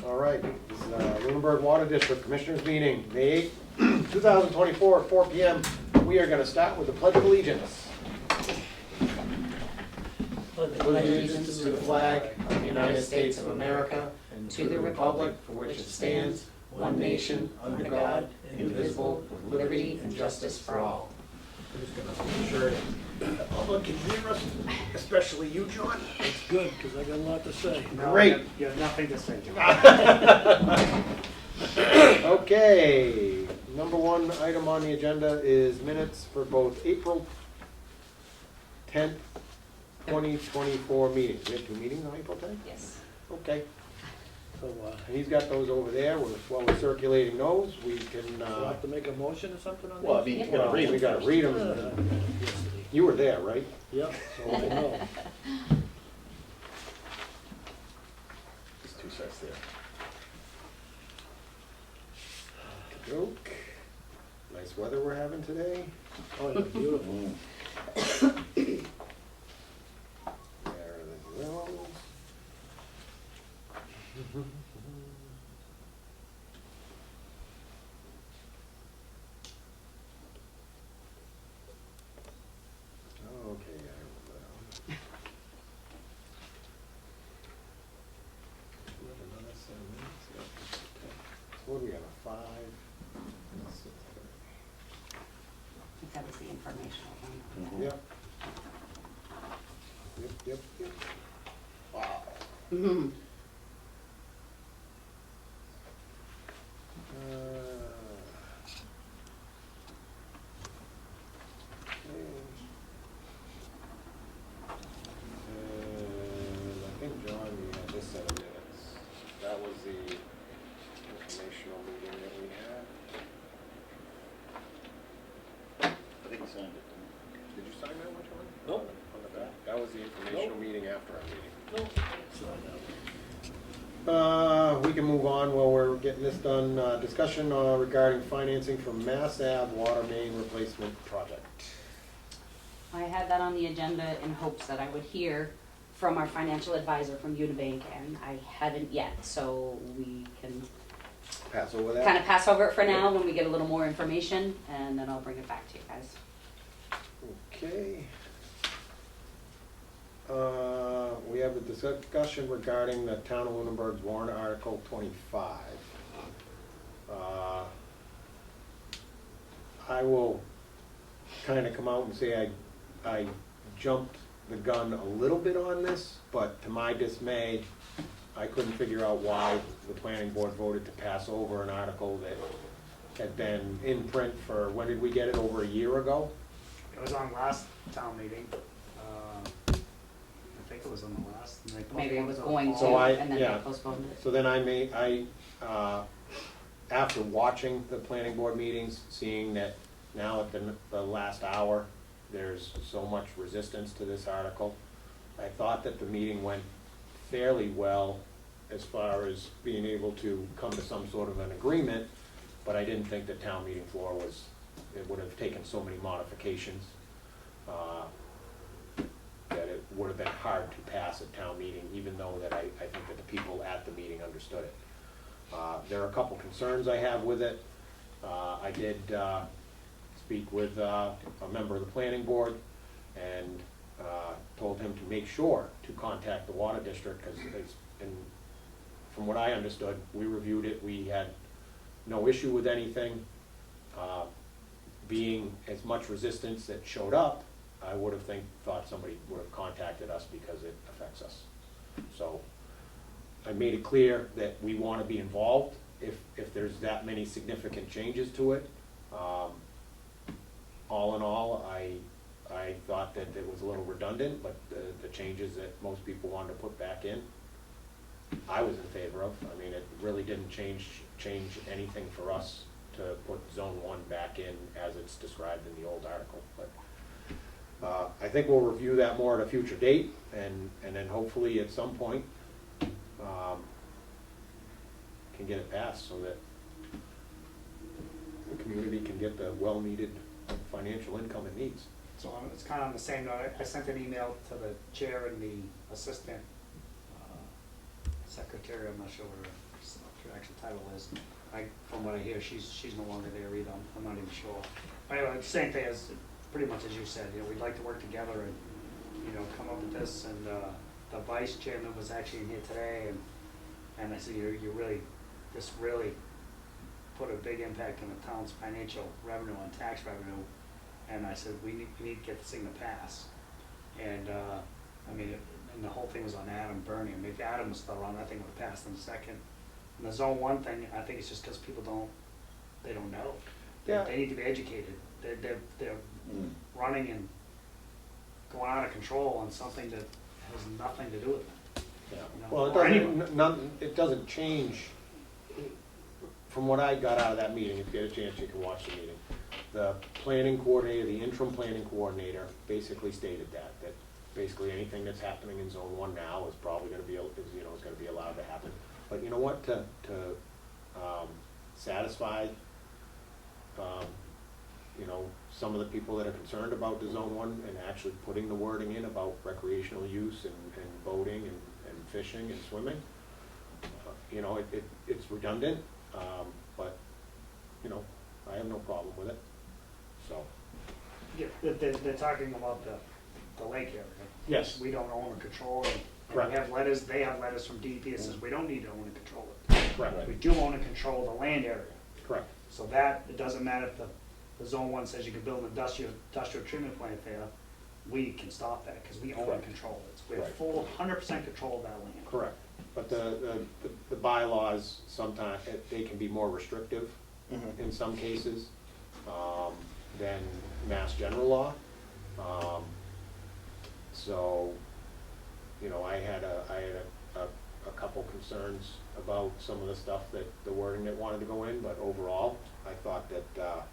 All right, this is Lunenburg Water District Commissioners Meeting, May 8th, 2024 at 4 PM. We are going to start with the Pledge of Allegiance. Allegiance to the flag of the United States of America and to the republic for which it stands, one nation, under God, indivisible, with liberty and justice for all. I'm just going to make sure the public can hear us, especially you, John. It's good, because I got a lot to say. Great. You have nothing to say, John. Okay, number one item on the agenda is minutes for both April 10th, 2024 meetings. We have two meetings on April 10th? Yes. Okay, So, and he's got those over there. While we're circulating those, we can, do I have to make a motion or something on that? Well, I mean, you gotta read we them gotta first. read them. You were there, right? Yeah, so I know. There's two sets there. Joke. Nice weather we're having today. Oh, yeah, beautiful. There they go. Okay, I wrote that down. We have another 7 minutes, yeah. Okay. So what do we have, a 5? and a 6:30? I think that was the informational one. Yep. Yep. Wow. Mhm. I think, John, we had this set of minutes. That was the informational meeting that we had. I think he signed it. Did you sign that one, John? Nope. On the back? That was the informational Nope. meeting after our meeting. No, so I know. We can move on while we're getting this done. Discussion regarding financing for Mass Ave water main replacement project. I had that on the agenda in hopes that I would hear from our financial advisor from Unibank, and I haven't yet, so we can Pass over that? kind of pass over it for now when we get a little more information, and then I'll bring it back to you guys. Okay. We have a discussion regarding the Town of Lunenburg's warrant article 25. I will kind of come out and say I jumped the gun a little bit on this, but to my dismay, I couldn't figure out why the planning board voted to pass over an article that had been in print for, when did we get it, over a year ago? It was on last town meeting. I think it was on the last. and they Maybe it was postponed going till to, So I- and then yeah. they postponed it. So then after watching the planning board meetings, seeing that now at the last hour, there's so much resistance to this article, I thought that the meeting went fairly well as far as being able to come to some sort of an agreement, but I didn't think the town meeting floor it would have taken so many modifications, that it would have been hard to pass at town meeting, even though that I think that the people at the meeting understood it. There are a couple concerns I have with it. I did speak with a member of the planning board and told him to make sure to contact the water district, because from what I understood, we reviewed it, we had no issue with anything. Being as much resistance that showed up, I would have thought somebody would have contacted us because it affects us. So I made it clear that we want to be involved if there's that many significant changes to it. All in all, I thought that it was a little redundant, but the changes that most people wanted to put back in, I was in favor of. I mean, it really didn't change anything for us to put zone 1 back in as it's described in the old article. But I think we'll review that more at a future date, and then hopefully at some point can get it passed so that the community can get the well-needed financial income it needs. So it's kind of on the same note. I sent an email to the chair and the assistant secretary. I'm not sure where her actual title is. From what I hear, she's no longer there either, I'm not even sure. Anyway, same thing as, pretty much as you said, we'd like to work together and, come up with this, and, the vice chairman was actually in here today, and I said, you really, this really put a big impact on the town's financial revenue and tax revenue, and I said, we need to get this thing to pass. And, and the whole thing was on Adam Bernie. I mean, if Adam was still around, I think it would have passed in a second. And the zone one thing, I think it's just because people don't know. Yeah. They need to be educated. They're running and going out of control on something that has nothing to do with them. Yeah. No, Well, or it doesn't change, from what I got out of that meeting, if you get a chance, you can watch the meeting. The planning coordinator, the interim planning coordinator, basically stated that basically anything that's happening in zone one now is probably gonna be, is gonna be allowed to happen. But you know what, to satisfy, some of the people that are concerned about the zone one and actually putting the wording in about recreational use and boating and fishing and swimming, it's redundant, but, I have no problem with it, so. Yeah, they're talking about the lake area. Yes. We don't own or control it. And Correct. we have letters, they have letters from DEP that says we don't need to own and control it. Correct. We do own and control the land area. Correct. So that, it doesn't matter if the zone one says you can build an industrial treatment plant there, we can stop that, because we own and Correct. control it. We have Right. full 100% control of that land. Correct, but the bylaws sometimes, they can be more restrictive in some cases than mass general law. So, I had a couple concerns about some of the stuff that, the wording that wanted to go in, but overall, I thought that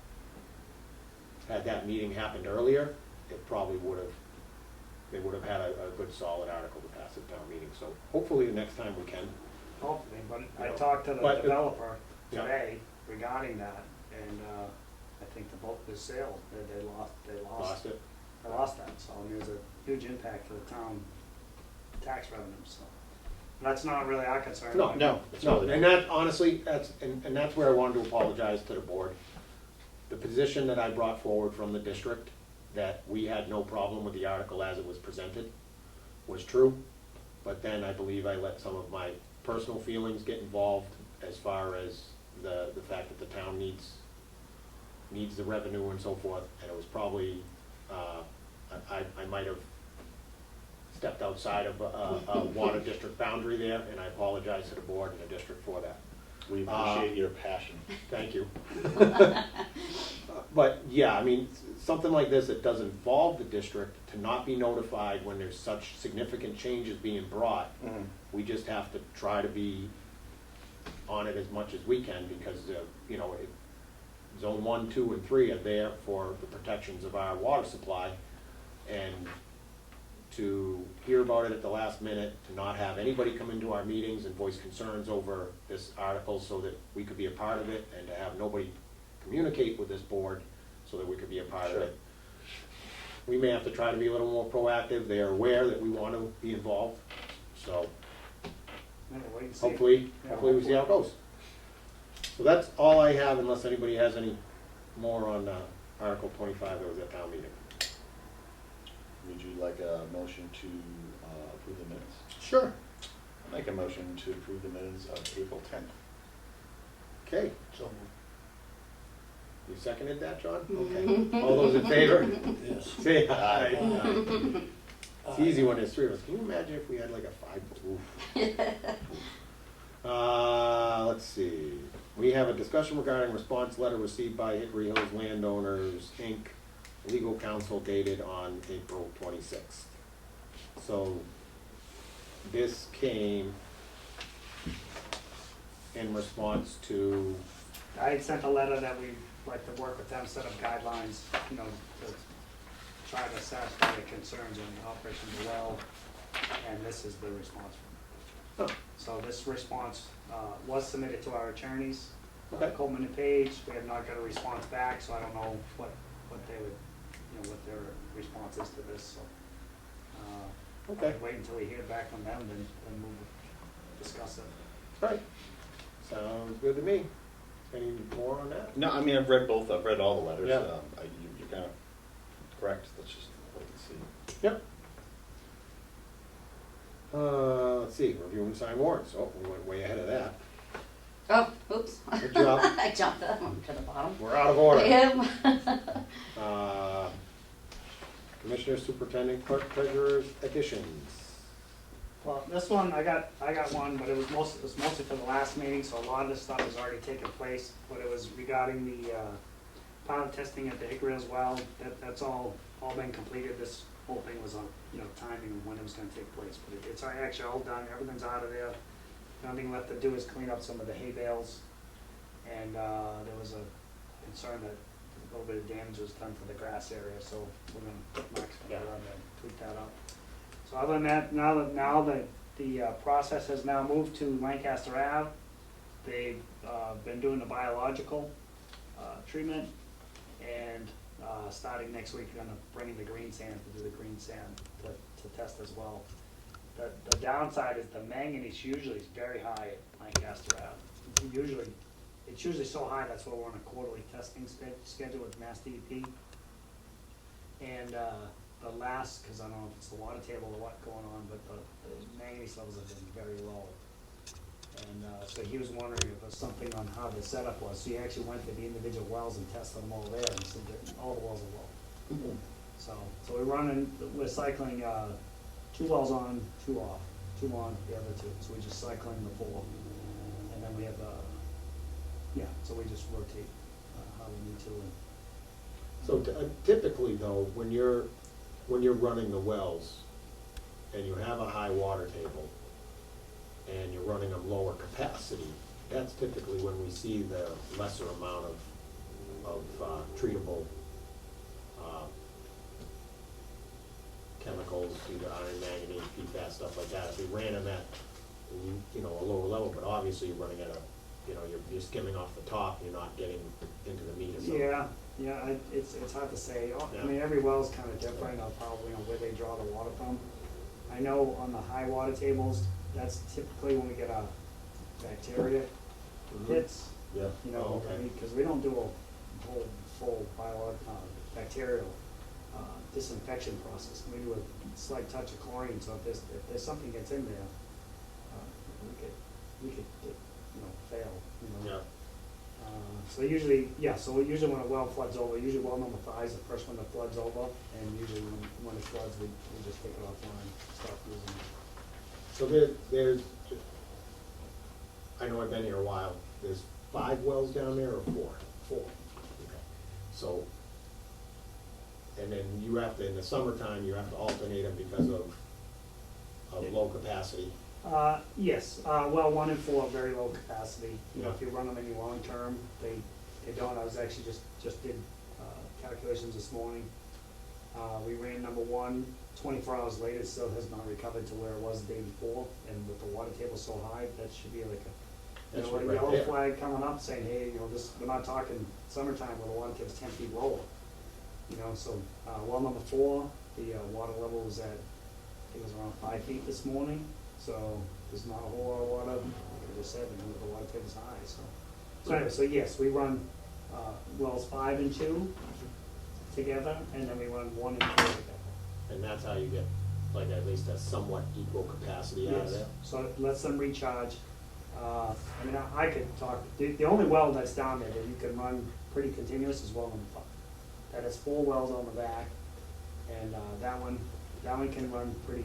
had that meeting happened earlier, it probably they would have had a good solid article to pass at town meeting, so hopefully the next time we can. Hopefully, but I No. talked to the But- developer Yeah. today regarding that, and I think the boat was sale, they Lost it. I lost that, so I mean, it was a huge impact to the town tax revenue, so. That's not really our concern. No, No, it's no, really and that, honestly, and that's where I wanted to apologize to the board. The position that I brought forward from the district, that we had no problem with the article as it was presented, was true. But then I believe I let some of my personal feelings get involved as far as the fact that the town needs the revenue and so forth, and it was probably, I might have stepped outside of a water district boundary there, and I apologize to the board and the district for that. We appreciate your passion. Thank you. But, yeah, I mean, something like this that does involve the district, to not be notified when there's such significant changes being brought, we just have to try to be on it as much as we can, because, zone 1, 2, and 3 are there for the protections of our water supply, and to hear about it at the last minute, to not have anybody come into our meetings and voice concerns over this article so that we could be a part of it, and to have nobody communicate with this board so that we could be a part of Sure. it. We may have to try to be a little more proactive. They are aware that we want to be involved, so Maybe wait and see. hopefully Yeah, we see how it goes. So that's all I have, unless anybody has any more on Article 25 that was at town meeting. Would you like a motion to approve the minutes? Sure. I'll make a motion to approve the minutes of April 10th. Okay, So, you seconded that, John? Okay. All those in favor? yes. Say Aye. aye. It's easy when there's three of us. Can you imagine if we had like a 5? Oof. Let's see. We have a discussion regarding response letter received by Hickory Hills Landowners, Inc., legal counsel dated on April 26th. So this came in response to, I had sent a letter that we'd like to work with them, set up guidelines, to try to satisfy the concerns in the operation of the well, and this is the response from them. oh, So this response was submitted to our attorneys, Okay. Coleman and Page. We have not got a response back, so I don't know what they would, what their response is to this, so. okay, Wait until we hear back from them, then we'll discuss it. all right. Sounds good to me. Any more on that? No, I mean, I've read both, I've read all the letters. Yeah. You're kind of correct, let's just wait and see. Yep. Let's see, review and sign warrants. Oh, we went way ahead of that. Oh, oops. Good job. I jumped that one to the bottom. We're out of order. Yeah. Commissioner, Superintendent, Clerk, Treasurer's additions. Well, this one, I got one, but it was mostly for the last meeting, so a lot of this stuff has already taken place. But it was regarding the, pilot testing at the Hickory as well. That's all been completed. This whole thing was on, timing and when it was gonna take place. But it's actually all done, everything's out of there. The only thing left to do is clean up some of the hay bales. And, there was a concern that a little bit of damage was done to the grass area, so we're gonna, Mark's gonna go around and tweak that up. So other than that, now that the process has now moved to Lancaster Ave, they've been doing the biological treatment, and starting next week, they're gonna bring in the green sand to do the green sand to test as well. The downside is the manganese usually is very high at Lancaster Ave. It's usually so high, that's why we're on a quarterly testing schedule with Mass DEP. And the last, because I don't know if it's the water table or what going on, but the manganese levels have been very low. And so he was wondering if there's something on how the setup was. So he actually went to the individual wells and tested them all there, and said that all the wells are low. So we're cycling 2 wells on, 2 off, 2 on, the other 2. So we're just cycling the 4. And then we have, so we just rotate how we need to. So typically though, when you're running the wells and you have a high water table and you're running them lower capacity, that's typically when we see the lesser amount of treatable chemicals, either iron, manganese, PFAS, stuff like that. If we ran them at, a lower level, but obviously you're running at you're skimming off the top, you're not getting into the meat of something. Yeah, it's hard to say. Yeah. I mean, every well's kind of different, probably where they draw the water from. I know on the high water tables, that's typically when we get our bacteria hits. Yeah. Oh, okay. Because we don't do a whole full bacterial disinfection process. We do a slight touch of chlorine, so if there's something gets in there, we could fail. Yeah. So usually when a well floods over, usually well number 5 is the first one that floods over, and usually when it floods, we just take it offline, stop using it. So there's, I know I've been here a while, there's 5 wells down there or 4? 4. Okay. So, and then you have to, in the summertime, you have to alternate them because of low capacity. Yes, well, 1 and 4 are very low capacity. Yeah. If you run them any long term, they don't. I was actually just did calculations this morning. We ran number 1, 24 hours later, it still has not recovered to where it was the day before, and with the water table so high, that should be like a Right yellow there. flag coming up saying, hey, we're not talking summertime where the water table's 10 feet lower. So well number 4, the water level was at, I think it was around 5 feet this morning. So there's not a whole lot of water, like I just said, the water table's high, so anyway, so yes, we run wells 5 and 2 together, and then we run 1 and 4 together. And that's how you get, like, at least a somewhat equal capacity out of Yes, there? so it lets them recharge. I could talk, the only well that's down there that you can run pretty continuous is well number 5. That has 4 wells on the back, and that one can run pretty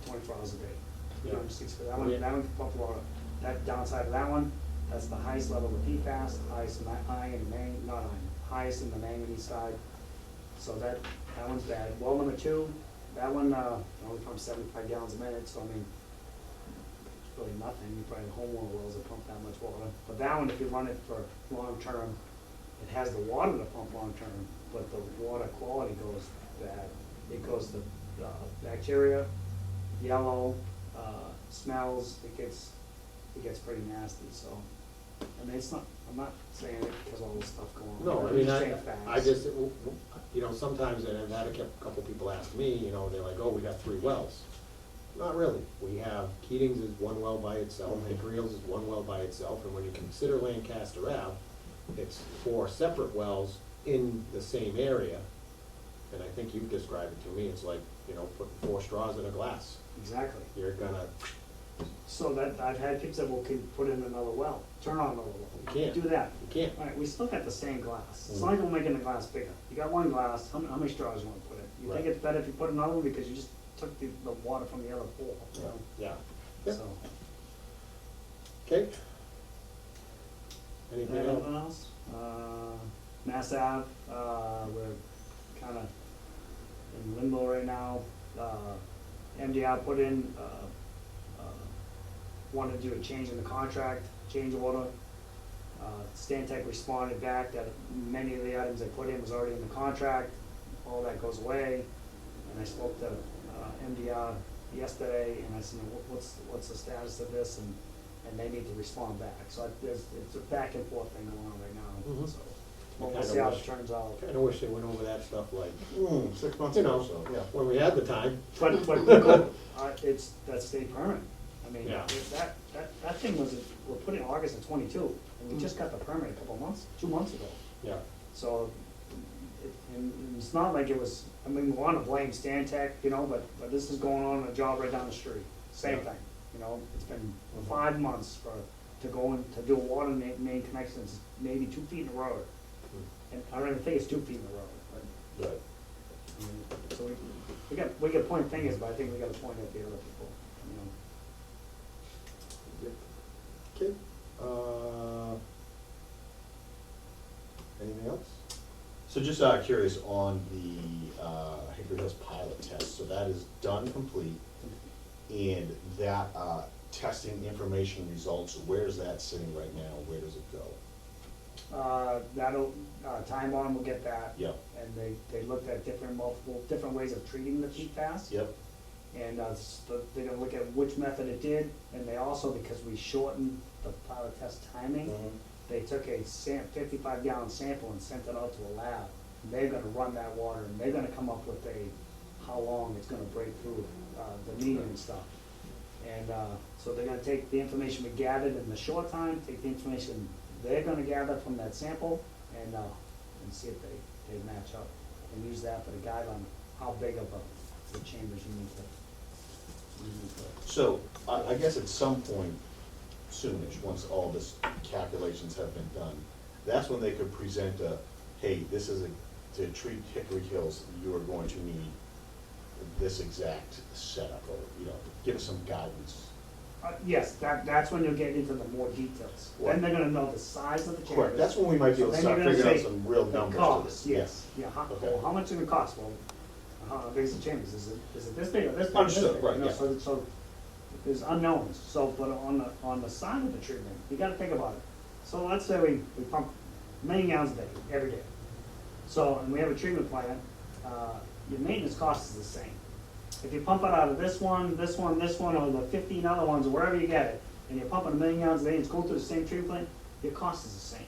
24 hours a day. Yeah. That one can pump water. That downside of that one, that's the highest level of PFAS, the highest in highest in the manganese side. So that one's bad. Well number 2, that one only pumps 75 gallons a minute, so it's really nothing. You probably have homeowner wells that pump that much water. But that one, if you run it for long term, it has the water to pump long term, but the water quality goes bad. It goes to bacteria, yellow, smells. It gets pretty nasty. So, I mean, I'm not saying it because all this stuff going on. No, I I'm mean, just saying facts. I just, sometimes, and I've had a couple people ask me, they're like, oh, we got 3 wells. not really. We have, Keating's is one well by itself, Mhm. Hickory is one well by itself, and when you consider Lancaster Ave, it's 4 separate wells in the same area. And I think you described it to me, it's like, you know, putting 4 straws in a glass. Exactly. You're gonna, So that, I've had people say, well, can you put in another well, turn on another well? You can't. Do that. you can't. All right, we still got the same glass. It's not like we're making the glass bigger. You got one glass, how many straws you wanna put in? You think Right. it's better if you put another one because you just took the water from the other pool, you know? Yeah. Yeah. So, Okay. Anything else? anything else? Mass Ave, we're kinda in limbo right now. MDR put in, wanted to do a change in the contract, change order. Stantec responded back that many of the items they put in was already in the contract, all that goes away. And I spoke to MDR yesterday, and I said, what's the status of this, and they need to respond back. So it's a back and forth thing going on right now, Mhm. so we'll Kinda see how it wish- turns out. Kinda wish they went over that stuff like, 6 months you ago, know, so, yeah. when we had the time. But it's, that's state permit. I mean, Yeah. that thing was, we're putting August of 22, and we just got the permit a couple months, 2 months ago. Yeah. So, and it's not like it was, I mean, we wanna blame Stantec, you know, but this is going on in a job right down the street, same Yeah. thing. You know, it's been 5 months to go in, to do a water main connections, maybe 2 feet in the road. And I don't even think it's 2 feet in the road, but, Right. I mean, so we got point fingers, but I think we gotta point at the other people, you know. Okay. Anything else? So just curious on the Hickory Hills pilot test, so that is done, complete, and that testing information results, where's that sitting right now, where does it go? That'll, Time Bond will get that. Yep, And they looked at multiple different ways of treating the PFAS. yep, And they're gonna look at which method it did, and they also, because we shortened the pilot test timing, Mhm. they took a 55-gallon sample and sent it out to a lab. And they're gonna run that water, and they're gonna come up with how long it's gonna break through, the meter and stuff. And, so they're gonna take the information we gathered in the short time, take the information they're gonna gather from that sample, and see if they match up, and use that for the guideline, how big of the chambers you need to. So, I guess at some point soonish, once all this calculations have been done, that's when they could present hey, this is to treat Hickory Hills, you are going to need this exact setup, or, give us some guidance. Yes, that's when you'll get into the more details. What? Then they're gonna know the size of the chambers. Correct, that's when we might be able to So start then you're gonna figuring out say some real the numbers to cost, this. yes, yeah, Okay. well, how much is it gonna cost? Well, how big is the chambers? Is it this big or this big? or this Understood, big? right, You know, yeah. So there's unknowns, so, but on the side of the treatment, you gotta think about it. So let's say we pump 1 million gallons a day, every day. So, and we have a treatment plant, your maintenance cost is the same. If you pump it out of this one, or the 15 other ones, or wherever you get it, and you're pumping 1 million gallons a day, and it's going through the same treatment plant, your cost is the same.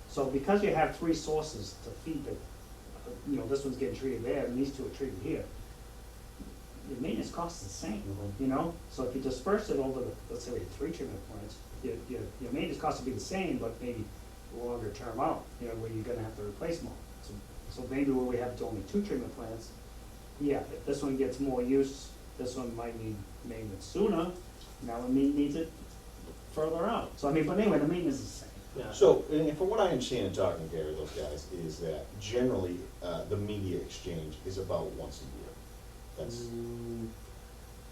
So because you have 3 sources to feed this one's getting treated there, and these 2 are treated here, your maintenance cost is the same, Mhm. you know? So if you disperse it over let's say we have 3 treatment plants, your maintenance cost will be the same, but maybe longer term out, where you're gonna have to replace more. So maybe where we have only 2 treatment plants, yeah, if this one gets more use, this one might need maintenance sooner, now it needs it further out. So I mean, but anyway, the maintenance is the same. Yeah. So, and from what I understand in talking to Gary, those guys, is that generally, the media exchange is about once a year. That's,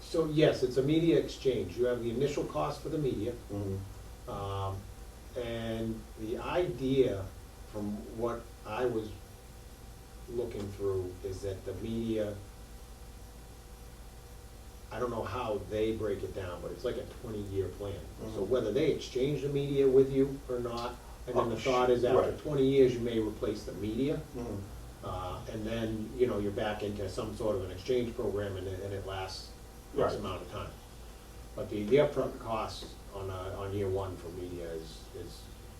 So yes, it's a media exchange. You have the initial cost for the media. Mhm. And the idea, from what I was looking through, is that the media, I don't know how they break it down, but it's like a 20-year plan. So Mhm. whether they exchange the media with you or not, and then the thought is after Right. 20 years, you may replace the media. Mhm. And then, you're back into some sort of an exchange program, and it lasts X Right. amount of time. But the upfront cost on year one for media is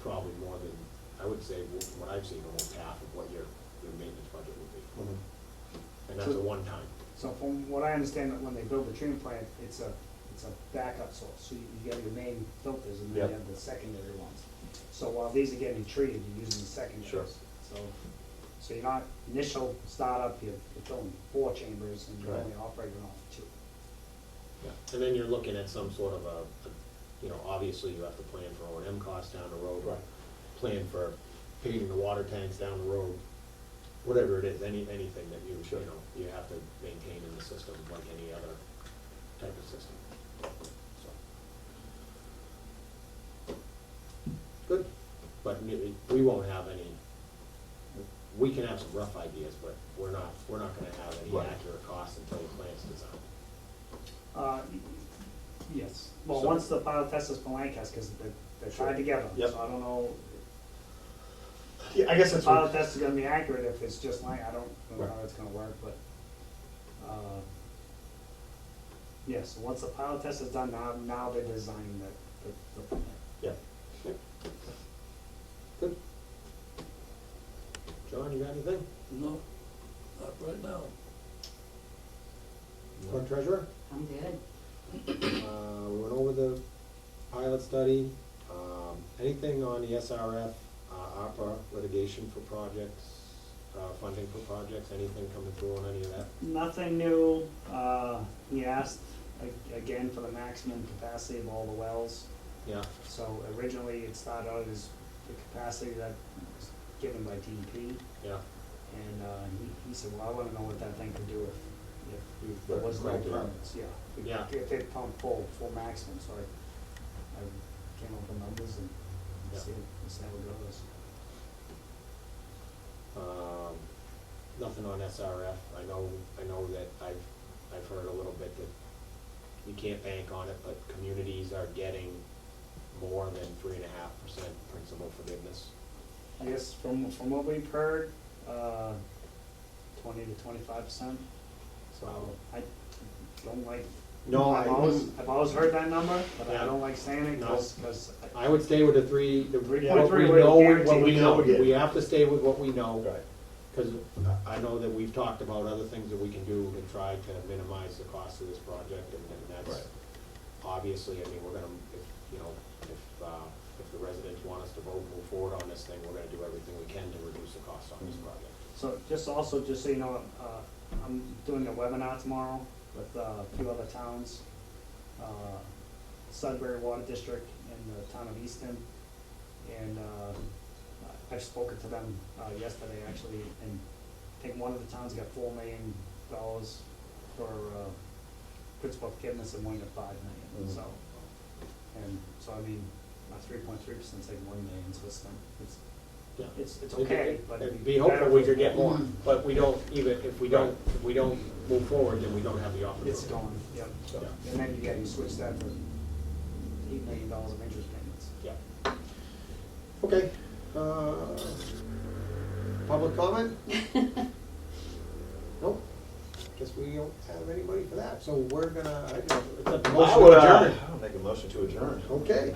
probably more than, I would say, from what I've seen, almost half of what your maintenance budget would be. Mhm. And that's a one-time. So from what I understand, that when they build the treatment plant, it's a backup source. So you have your main filters and then Yep. you have the secondary ones. So while these are getting treated, you're using the secondaries. Sure. So you're not, initial startup, you're filling 4 chambers and you're Right. only operating off 2. Yeah, and then you're looking at some sort of you know, obviously you have to plan for O&M costs down the road. Right. Plan for paving the water tanks down the road, whatever it is, anything that you, Sure. you know, you have to maintain in the system like any other type of system. So. Good, but we won't have any, we can have some rough ideas, but we're not gonna have any Right. accurate costs until the plant's designed. Yes. Well, So- once the pilot test is for Lancaster, because they're Sure. tied together. Yep. So I don't know, Yeah, I guess the that's pilot what, test is gonna be accurate if it's just I don't know Right. how it's gonna work, but, yes, so once the pilot test is done, now they're designing the plan. yeah. Good. John, you got anything? No, not right now. Clerk treasurer? I'm good. We went over the pilot study. Anything on the SRF, ARPA litigation for projects, funding for projects, anything coming through on any of that? Nothing new, he asked again for the maximum capacity of all the wells. Yeah, So originally it started out as the capacity that was given by DEP. yeah, And he said, well, I wanna know what that thing could do if there was no Right, correct. permits, yeah. Yeah. If it pumped full maximum, so I came up with numbers and Yeah. see how it goes. Nothing on SRF. I know that I've heard a little bit that you can't bank on it, but communities are getting more than 3.5% principal forgiveness. I guess from what we've heard, 20 to 25%. So I don't like. No, I've always heard that number, but Yeah. I don't like saying it No. because. I would stay with the three, what we 3.3 would know, what guarantee we we know. know. We have to stay with what we know. Right. Because I know that we've talked about other things that we can do to try to minimize the cost of this project, and that's, Right. obviously, I mean, we're gonna, if the residents want us to vote and move forward on this thing, we're gonna do everything we can to reduce the cost on this project. So just so you know, I'm doing a webinar tomorrow with a few other towns. Sudbury Water District in the town of Easton. And I've spoken to them yesterday actually, and I think one of the towns got $4 million for principal forgiveness and one got $5 million, Mhm. so I mean, 3.3% is like $1 million, so Yeah. it's okay, but It'd it'd be be hopeful better we if could it get was more, but we don't, even if we don't move forward, then we don't have the opportunity. It's gone, yep. So, And then you switch that to $8 million of interest payments. yeah. Okay, public comment? Nope, guess we don't have anybody for that, so we're gonna, it's a motion to adjourn. I'll make a motion to adjourn. Okay,